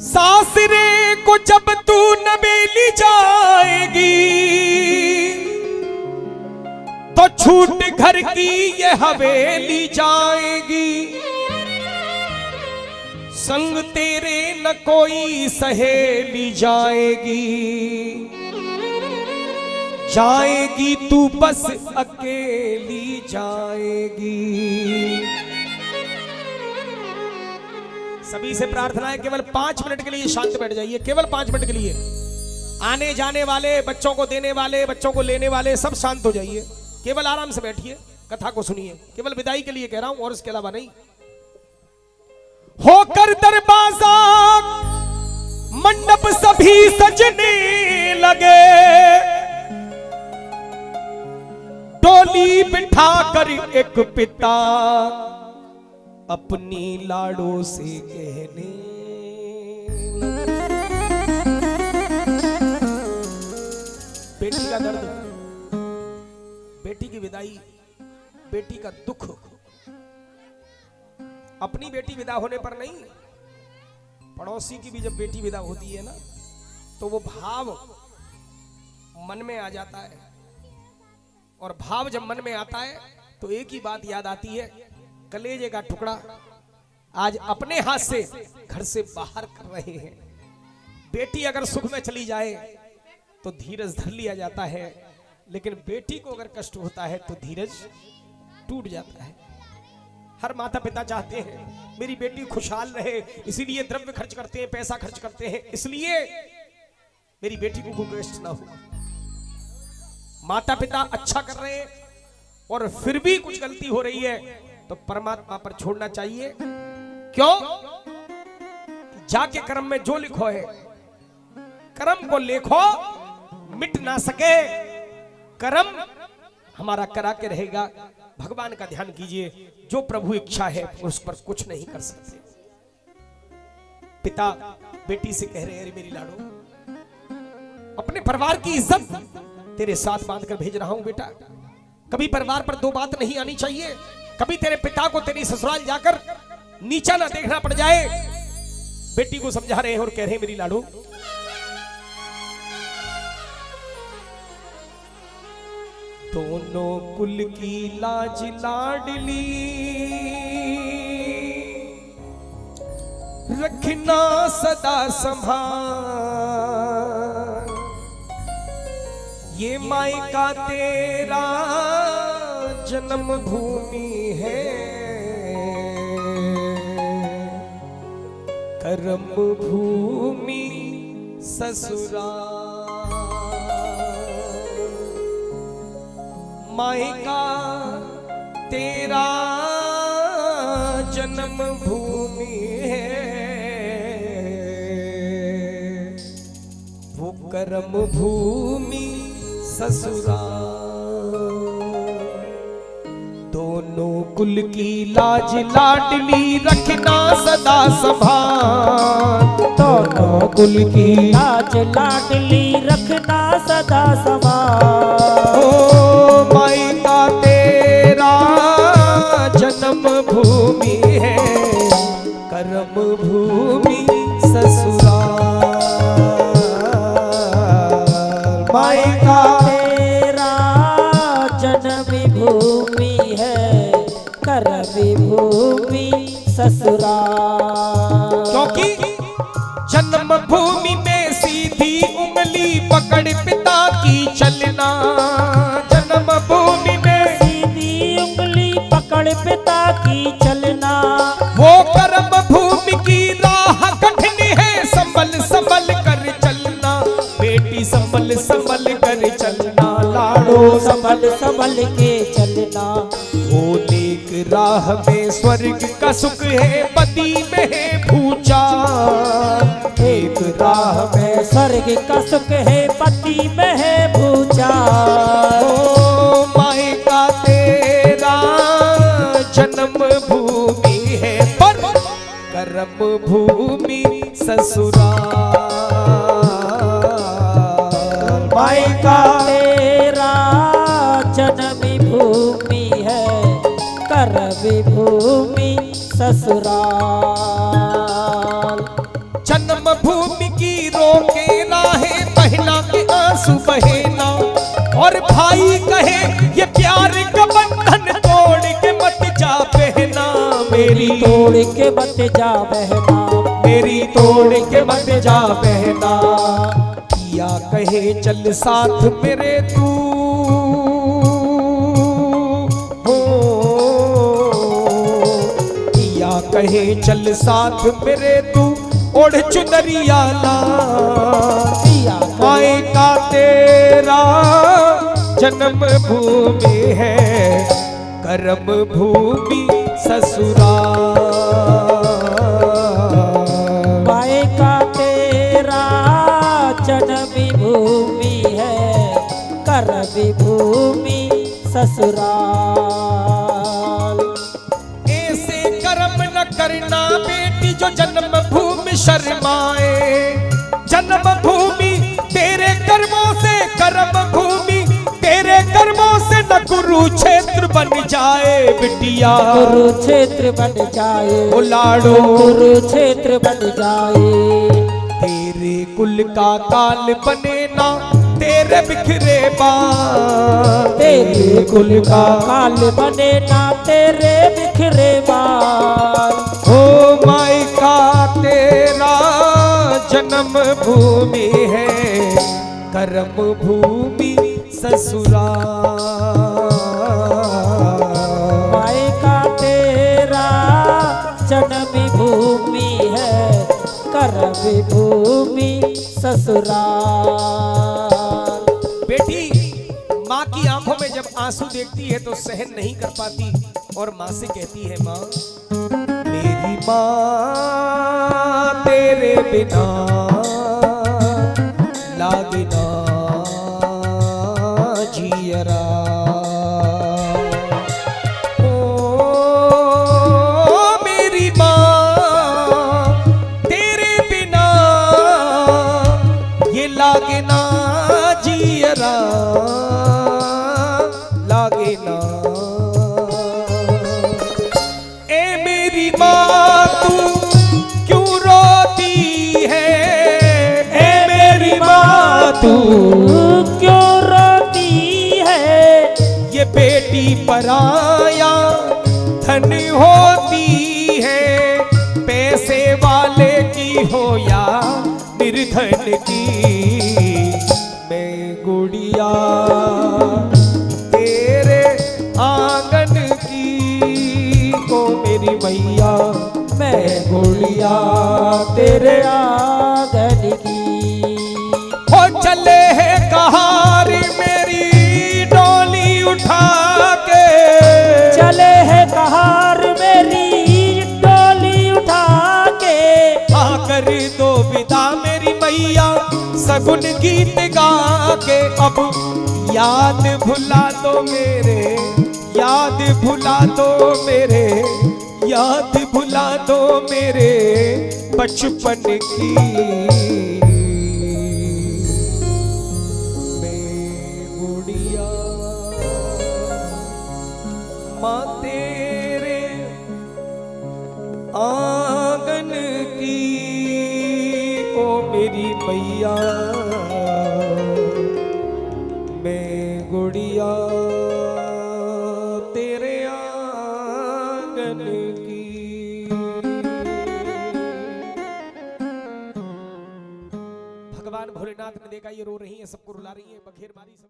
सासरे को जब तू नवेली जाएगी तो छूट घर की ये हवेली जाएगी। संग तेरे न कोई सहेली जाएगी, जाएगी तू बस अकेली जाएगी। सभी से प्रार्थना है केवल 5 मिनट के लिए शांत बैठ जाइए, केवल 5 मिनट के लिए। आने जाने वाले, बच्चों को देने वाले, बच्चों को लेने वाले सब शांत हो जाइए, केवल आराम से बैठिए, कथा को सुनिए। केवल विदाई के लिए कह रहा हूं और इसके अलावा नहीं। होकर दरवाजा मंडप सभी सजने लगे, डोली बिठा कर एक पिता अपनी लाड़ों से कहने बेटी का दर्द, बेटी की विदाई, बेटी का दुख। अपनी बेटी विदा होने पर नहीं, पड़ोसी की भी जब बेटी विदा होती है ना तो वो भाव मन में आ जाता है। और भाव जब मन में आता है तो एक ही बात याद आती है, कलेजे का टुकड़ा आज अपने हाथ से घर से बाहर कर रहे हैं। बेटी अगर सुख में चली जाए तो धीरज धर लिया जाता है, लेकिन बेटी को अगर कष्ट होता है तो धीरज टूट जाता है। हर माता पिता चाहते हैं मेरी बेटी खुशहाल रहे, इसीलिए द्रव्य खर्च करते हैं, पैसा खर्च करते हैं, इसलिए मेरी बेटी को कोई कष्ट ना हो। माता पिता अच्छा कर रहे हैं और फिर भी कुछ गलती हो रही है तो परमात्मा पर छोड़ना चाहिए। क्यों? जाके कर्म में जो लिखो है, कर्म को लेखो, मिट ना सके कर्म हमारा करा के रहेगा। भगवान का ध्यान कीजिए, जो प्रभु इच्छा है उस पर कुछ नहीं कर सकते। पिता बेटी से कह रहे हैं, मेरी लाडो, अपने परिवार की इज्जत तेरे साथ बांध कर भेज रहा हूं बेटा। कभी परिवार पर दो बात नहीं आनी चाहिए, कभी तेरे पिता को तेरी ससुराल जाकर नीचा ना देखना पड़ जाए। बेटी को समझा रहे हैं और कह रहे हैं, मेरी लाडो, दोनों कुल की लाज लाडली रखना सदा संभाल, ये मायका तेरा जन्म भूमि है, कर्म भूमि ससुराल। मायका तेरा जन्म भूमि है, वो कर्म भूमि ससुराल। दोनों कुल की लाज लाडली रखना सदा संभाल, दोनों कुल की लाज लाडली रखना सदा संभाल। ओ मायका तेरा जन्म भूमि है, कर्म भूमि ससुराल। मायका तेरा जन्म भूमि है, कर्म भूमि ससुराल। क्योंकि जन्म भूमि में सीधी उंगली पकड़ पिता की चलना, जन्म भूमि में सीधी उंगली पकड़ पिता की चलना, वो कर्म भूमि की राह कठिन है, संभल संभल कर चलना बेटी, संभल संभल कर चलना लाडो, संभल संभल के चलना। वो नेक राह में स्वर्ग का सुख है, पति में है भूचाल। एक राह में स्वर्ग का सुख है, पति में है भूचाल। ओ मायका तेरा जन्म भूमि है, पर कर्म भूमि ससुराल। मायका तेरा जन्म भूमि है, कर्म भूमि ससुराल। जन्म मेरी तोड़ के मत जा बहना, मेरी तोड़ के मत जा बहना। पिया कहे चल साथ मेरे तू हो, पिया कहे चल साथ मेरे तू ओढ़ चुनरिया ला। पिया माए का तेरा जन्म भूमि है, कर्म भूमि ससुराल। माए का तेरा जन्म भूमि है, कर्म भूमि ससुराल। ऐसे कर्म न करना बेटी जो जन्म भूमि शर्माए। जन्म भूमि तेरे कर्मों से, कर्म भूमि तेरे कर्मों से न कुरुक्षेत्र बन जाए बिटिया। कुरुक्षेत्र बन जाए, ओ लाडो कुरुक्षेत्र बन जाए। तेरे कुल का काल बने ना तेरे बिखरे बाल। तेरे कुल का काल बने ना तेरे बिखरे बाल। ओ माई का तेरा जन्म भूमि है, कर्म भूमि ससुराल। माए का तेरा जन्म भूमि है, कर्म भूमि ससुराल। बेटी माँ की आंखों में जब आंसू देखती है तो सहन नहीं कर पाती और माँ से कहती है, माँ मेरी माँ तेरे बिना लागे ना जियरा। ओ मेरी माँ तेरे बिना ये लागे ना जियरा, लागे ना। ए मेरी माँ तू क्यों रोती है, ए मेरी माँ तू क्यों रोती है। ये बेटी पराया धन होती है, पैसे वाले की हो या निर्धन की। मैं गुड़िया तेरे आंगन की, ओ मेरी मैया मैं गुड़िया तेरे आंगन की। हो चले है कहार मेरी डोली उठा के। चले है कहार मेरी डोली उठा के। आकर दो विदा मेरी मैया सगुन गीत गा के। अब याद भुला दो मेरे, याद भुला दो मेरे, याद भुला दो मेरे बचपन की। मैं गुड़िया माँ तेरे आंगन की, ओ मेरी मैया मैं गुड़िया तेरे आंगन की। भगवान भोलेनाथ ने देखा ये रो रही है, सबको रुला रही है, बखेर मारी सब।